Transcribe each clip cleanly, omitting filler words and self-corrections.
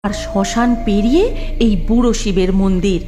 আর শ্মশান পেরিয়ে এই বুড়ো শিবের মন্দির।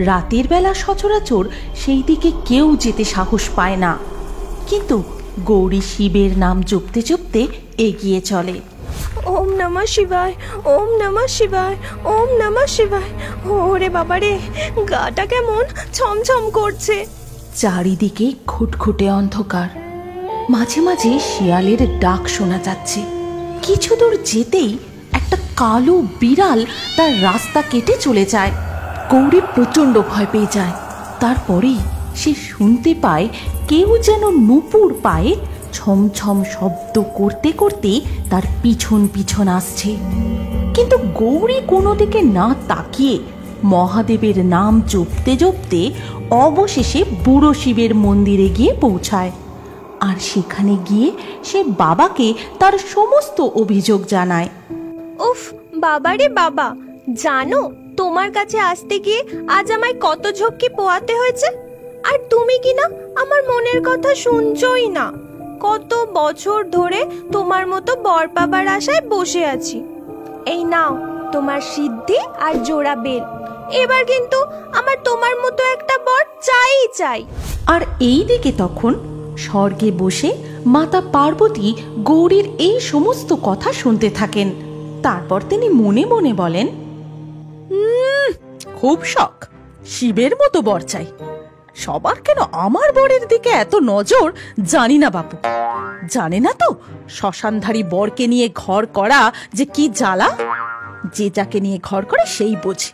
রাতের বেলা সচরাচর সেই দিকে কেউ যেতে সাহস পায় না, কিন্তু গৌরী শিবের নাম জপতে জপতে এগিয়ে চলে। ওম নমঃ শিবায়, ওম নমঃ শিবায়, ওম নমঃ শিবায়। ওরে বাবা রে, গাটা কেমন ছমছম করছে। চারিদিকে ঘুটঘুটে অন্ধকার, মাঝে মাঝে শিয়ালের ডাক শোনা যাচ্ছে। কিছু দূর যেতেই একটা কালো বিড়াল তার রাস্তা কেটে চলে যায়। গৌরী প্রচণ্ড ভয় পেয়ে যায়। তারপরেই সে শুনতে পায় কেউ যেন নূপুর পায়ে ছমছম শব্দ করতে করতে তার পিছন পিছন আসছে। কিন্তু গৌরী কোনো দিকে না তাকিয়ে মহাদেবের নাম জপতে জপতে অবশেষে বুড়ো শিবের মন্দিরে গিয়ে পৌঁছায়। আর সেখানে গিয়ে সে বাবাকে তার সমস্ত অভিযোগ জানায়। উফ বাবা রে বাবা, জানো তোমার কাছে আসতে গিয়ে আজ আমায় কত ঝক্কি পোয়াতে হয়েছে। আর তুমি কি না আমার মনের কথা শুনছই না। কত বছর ধরে তোমার মতো বর পাবার আশায় বসে আছি। এই নাও তোমার সিদ্ধি আর জোড়া বেল। এবার কিন্তু আমার তোমার মতো একটা বর চাই চাই। আর এই দিকে তখন স্বর্গে বসে মাতা পার্বতী গৌরীর এই সমস্ত কথা শুনতে থাকেন। তারপর তিনি মনে মনে বলেন, খুব শখ, শিবের মতো বর চাই। সবার কেন আমার বরের দিকে এত নজর জানি না বাপু। জানে না তো শ্মশানধারী বরকে নিয়ে ঘর করা যে কি জ্বালা। যে যাকে নিয়ে ঘর করে সেই বোঝে।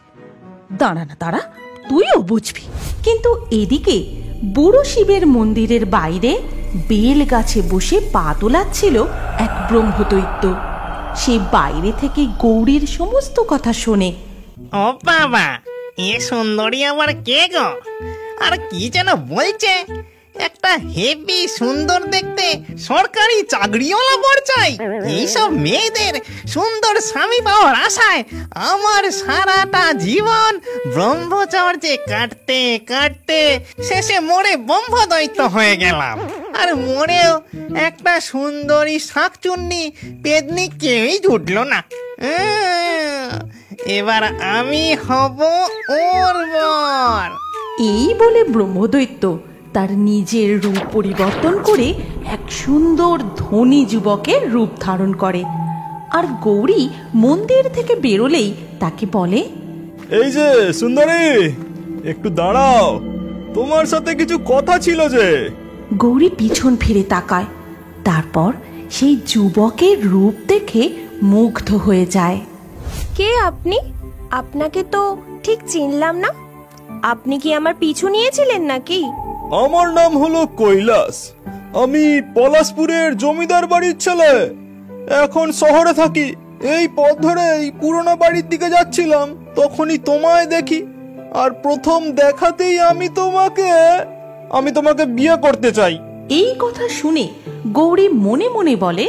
দাঁড়া না দাঁড়া, তুইও বুঝবি। কিন্তু এদিকে বুড়ো শিবের মন্দিরের বাইরে বেল গাছে বসে পা তোলাচ্ছিল এক ব্রহ্মদৈত্য। সে বাইরে থেকে গৌরীর সমস্ত কথা শোনে। ও বাবা, এ সুন্দরী আবার কে গো? আর কি যেন বলছে, একটা হেভি সুন্দর দেখতে সরকারি চাকরিওয়ালা বর চাই। এইসব মেয়েদের সুন্দর স্বামী পাওয়ার আশায় আমার সারাটা জীবন ব্রহ্মচর্যে কাটতে কাটতে শেষে মরে ব্রহ্মদৈত্য হয়ে গেলাম। আর মরেও একটা সুন্দরী শাকচুন্নি পেদনি কেউই জুটলো না। এবার আমি হব ওর বর। এই বলে ব্রহ্মদৈত্য তার নিজের রূপ পরিবর্তন করে এক সুন্দর ধনী যুবকের রূপ ধারণ করে। আর গৌরী মন্দির থেকে বেরোলেই তাকে বলে, এই যে সুন্দরী, একটু দাঁড়াও, তোমার সাথে কিছু কথা ছিল যে। গৌরী পিছন ফিরে তাকায়। তারপর সেই যুবকের রূপ দেখে মুগ্ধ হয়ে যায়। কে আপনি? আপনাকে তো ঠিক চিনলাম না। আপনি কি আমার পিছু নিয়েছিলেন নাকি? আমার নাম হলো কৈলাস। আমি পলাশপুরের জমিদার বাড়ির ছেলে। এখন শহরে থাকি। এই পথ ধরে এই পুরোনো বাড়ির দিকে যাচ্ছিলাম, তখনই তোমায় দেখি। আর প্রথম দেখাতেই আমি তোমাকে বিয়ে করতে চাই। এই কথা শুনে গৌরী মনে মনে বলে,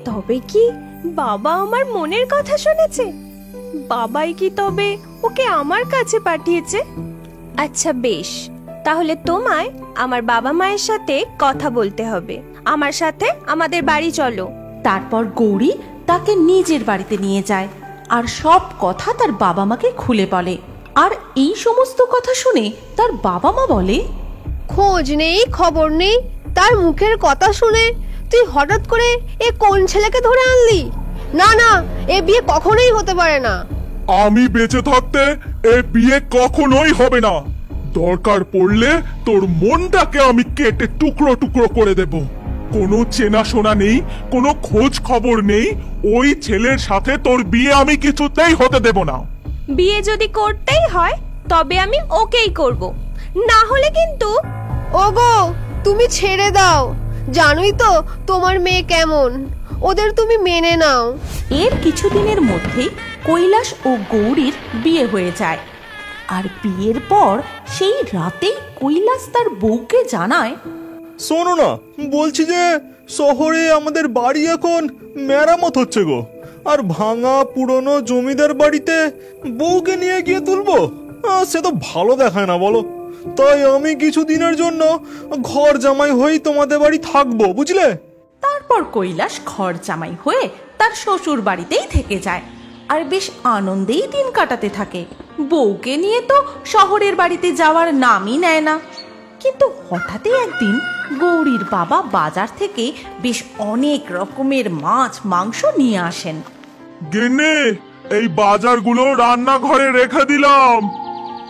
তবে কি বাবা আমার মনের কথা শুনেছে? বাবাই কি তবে ওকে আমার কাছে পাঠিয়েছে? আচ্ছা বেশ, তাহলে তোমায় আমার বাবা মায়ের সাথে কথা বলতে হবে। আমার সাথে আমাদের বাড়ি চলো। তারপর গৌরী তাকে নিজের বাড়িতে নিয়ে যায় আর সব কথা তার বাবা মাকে খুলে বলে। আর এই সমস্ত কথা শুনে তার বাবা মা বলে, খোঁজ নেই খবর নেই, তার মুখের কথা শুনে তুই হঠাৎ করে এ কোন ছেলেকে ধরে আনলি? না না, এ বিয়ে কখনোই হতে পারে না। আমি বেঁচে থাকতে এ বিয়ে কখনোই হবে না। দরকার পড়লে তোর মনটাকে আমি কেটে টুকরো টুকরো করে দেব। কোনো চেনাশোনা নেই, কোনো খোঁজ খবর নেই। ওই ছেলের সাথে তোর বিয়ে আমি কিছুতেই হতে দেব না। বিয়ে যদি করতেই হয় তবে আমি ওকেই করব, না হলে কিন্তু। ওগো, তুমি ছেড়ে দাও। জানোই তো তোমার মেয়ে কেমন, ওদের তুমি মেনে নাও। এর কিছুদিনের মধ্যেই কৈলাস ও গৌরীর বিয়ে হয়ে যায়। আর বিয়ের পর সেই রাতেই কৈলাস তার বউকে জানায়, শোনো না, বলছি যে শহরে আমাদের বাড়ি এখন মেরামত হচ্ছে গো। আর ভাঙা পুরনো জমিদার বাড়িতে বউকে নিয়ে গিয়ে তুলবো, সে তো ভালো দেখায় না বলো। তাই আমি কিছুদিনের জন্য ঘর জামাই হয়েই তোমাদের বাড়ি থাকবো, বুঝলে? তারপর কৈলাস ঘর জামাই হয়ে তার শ্বশুর বাড়িতেই থেকে যায়। আর বেশ আনন্দেই দিন কাটাতে থাকে। বউকে নিয়ে তো শহরের বাড়িতে যাওয়ার নামই নেয় না। কিন্তু হঠাৎই একদিন গৌরীর বাবা বাজার থেকে বেশ অনেক রকমের মাছ মাংস নিয়ে আসেন। গিন্নি, এই বাজারগুলো রান্নাঘরে রেখে দিলাম।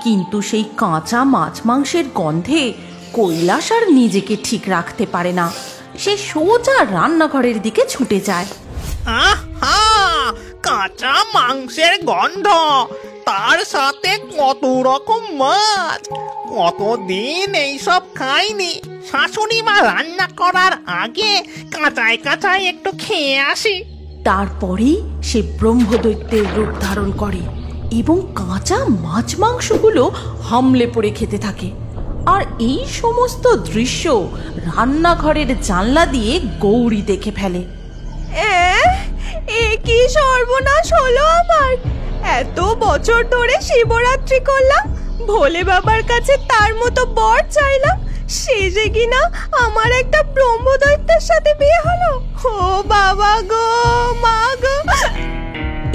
কিন্তু সেই কাঁচা মাছ মাংসের গন্ধে কৈলাস আর নিজেকে ঠিক রাখতে পারে না। সে সোজা রান্নাঘরের দিকে ছুটে যায়। আহা, কাঁচা মাংসের গন্ধ, তার সাথে কত রকম মাছ। কতদিন এইসব খাইনি। শাশুড়ি মা রান্না করার আগে কাঁচায় কাঁচায় একটু খেয়ে আসি। তারপরেই সে ব্রহ্মদৈত্যের রূপ ধারণ করে এবং কাঁচা মাছ মাংসগুলো হামলে পড়ে খেতে থাকে। আর এই সমস্ত দৃশ্য রান্নাঘরের জানলা দিয়ে গৌরী দেখে ফেলে। এ কি সর্বনাশ হলো আমার! এত বছর ধরে শিবরাত্রি করলাম, ভোলে বাবার কাছে তার মতো বর চাইলাম, শেষে কিনা আমার একটা ব্রহ্মদৈত্যের সাথে বিয়ে হলো। ও বাবা গো, মা গো!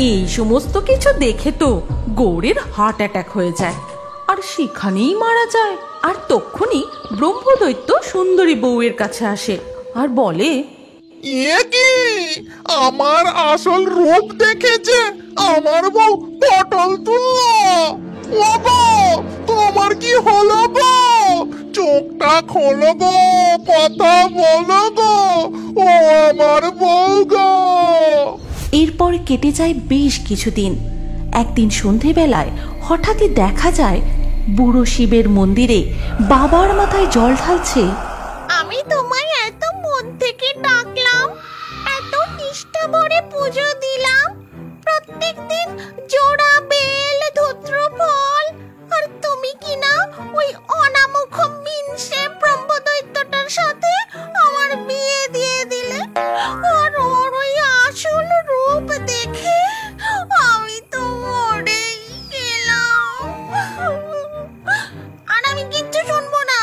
এই সমস্ত কিছু দেখে তো গৌরীর হার্ট অ্যাটাক হয়ে যায় আর সেখানেই মারা যায়। আর তক্ষুনি ব্রহ্মদৈত্য সুন্দরী বউয়ের কাছে আসে আর বলে, এ কি, আমার আসল রূপ দেখেছে আমার বউ পটল তুললো। ও বউ, তোমার কি হলো গো? চোখটা খোলো গো, কথা বলো গো, ও আমার বউ গো। এরপর কেটে যায় বেশ কিছুদিন। একদিন সন্ধেবেলায় হঠাৎই দেখা যায় বুড়ো শিবের মন্দিরে বাবার মাথায় জল ঢালছে। আমি তোমায় এত মন থেকে ডাকলাম, এত নিষ্ঠা ভরে পুজো দিলাম, প্রত্যেকদিন জোড়া বেল ধূত্র ফল, আর তুমি কিনা ওই অনামুখ মিনসে ব্রহ্মদৈত্যটার সাথে আমার বিয়ে দিয়ে দিলে। আর ওর ওই আসল রূপ দেখে আমি তো মরেই গেলাম। আর আমি কিচ্ছু শুনবো না,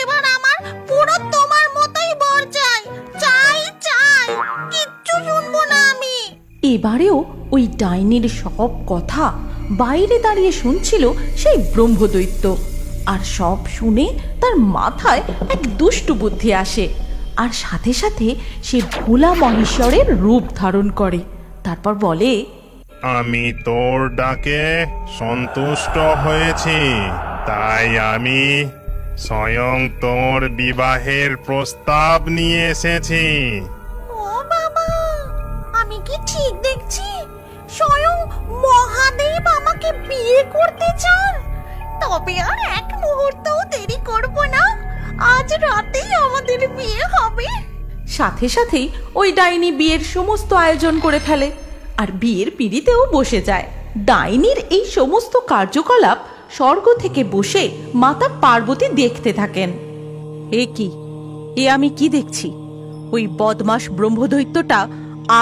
এবার আমার পুরো তোমার মতোই বর চাই, চাই চাই, কিচ্ছু শুনবো না আমি। এবারেও ওই ডাইনির সব কথা বাইরে দাঁড়িয়ে শুনছিল সেই ব্রহ্মদৈত্য। আর সব শুনে তার মাথায় এক দুষ্টু বুদ্ধি আসে আর সাথে সাথে সে ভোলা মহেশ্বরের রূপ ধারণ করে। তারপর বলে, আমি তোর ডাকে সন্তুষ্ট হয়েছি, তাই আমি স্বয়ং তোর বিবাহের প্রস্তাব নিয়ে এসেছি। ও বাবা, আমি কি ঠিক দেখছি? স্বয়ং মহাদেব আমাকে বিয়ে করতে চান? তবে আর এক মুহূর্তও দেরি করব না, আজ রাতেই আমাদের বিয়ে হবে। সাথে সাথেই ওই ডাইনি বিয়ের সমস্ত আয়োজন করে ফেলে আর বিয়ের পিঁড়িতেও বসে যায়। ডাইনির এই সমস্ত কার্যকলাপ স্বর্গ থেকে বসে মাতা পার্বতী দেখতে থাকেন। এ কি, এ আমি কি দেখছি? ওই বদমাস ব্রহ্মদৈত্যটা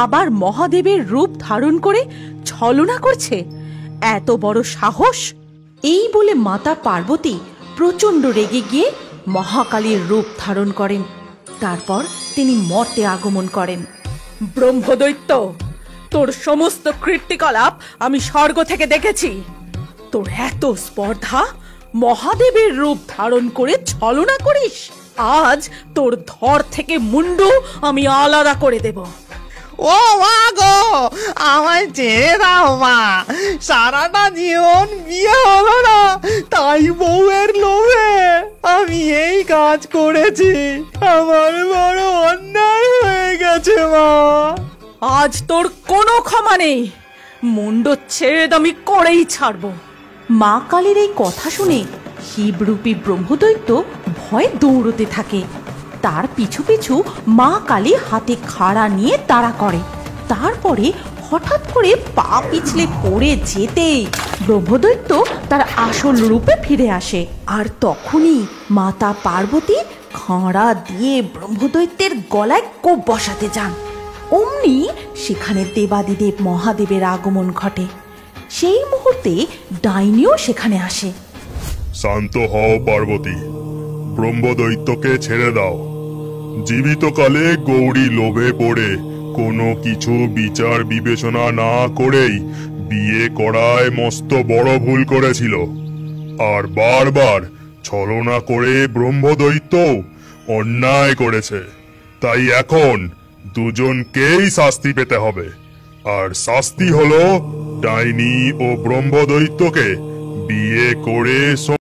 আবার মহাদেবের রূপ ধারণ করে ছলনা করছে। এত বড় সাহস! এই বলে মাতা পার্বতী প্রচণ্ড রেগে গিয়ে মহাকালীর রূপ ধারণ করেন। তারপর তিনি মর্তে আগমন করেন। ব্রহ্মদৈত্য, তোর সমস্ত কীর্তিকলাপ আমি স্বর্গ থেকে দেখেছি। তোর এত স্পর্ধা, মহাদেবের রূপ ধারণ করে ছলনা করিস। আজ তোর ধর থেকে মুন্ডু আমি আলাদা করে দেব। ও মা গো, আমায় ছেড়ে দাও মা। সারাটা জীবন বিয়ে হলো না, তাই বউয়ের লোভে আমি এই কাজ করেছি। আমার বড় অন্যায় হয়ে গেছে মা। আজ তোর কোনো ক্ষমা নেই, মুন্ডচ্ছেদ আমি করেই ছাড়ব। মা কালীর এই কথা শুনে শিবরূপী ব্রহ্মদৈত্য ভয়ে দৌড়তে থাকে। তার পিছু পিছু মা কালী হাতে খাড়া নিয়ে তাড়া করে। তারপরে হঠাৎ করে পা পিছলে পড়ে যেতেই ব্রহ্মদৈত্য তার আসল রূপে ফিরে আসে। আর তখনই মাতা পার্বতী খাড়া দিয়ে ব্রহ্মদৈত্যের গলায় কোপ বসাতে যান। অমনি সেখানে দেবাদিদেব মহাদেবের আগমন ঘটে। সেই মুহূর্তে ডাইনিও সেখানে আসে। শান্ত হও পার্বতী, ব্রহ্মদৈত্যকে ছেড়ে দাও। জীবিতকালে গৌরী লোভে পড়ে কোনো কিছু বিচার বিবেচনা না করেই বিয়ে করায় মস্ত বড় ভুল করেছিল, আর বারবার ছলনা করে ব্রহ্মদৈত্য অন্যায় করেছে। তাই এখন দুজনকেই শাস্তি পেতে হবে, আর শাস্তি হলো ডাইনি ও ব্রহ্মদৈত্যকে বিয়ে করে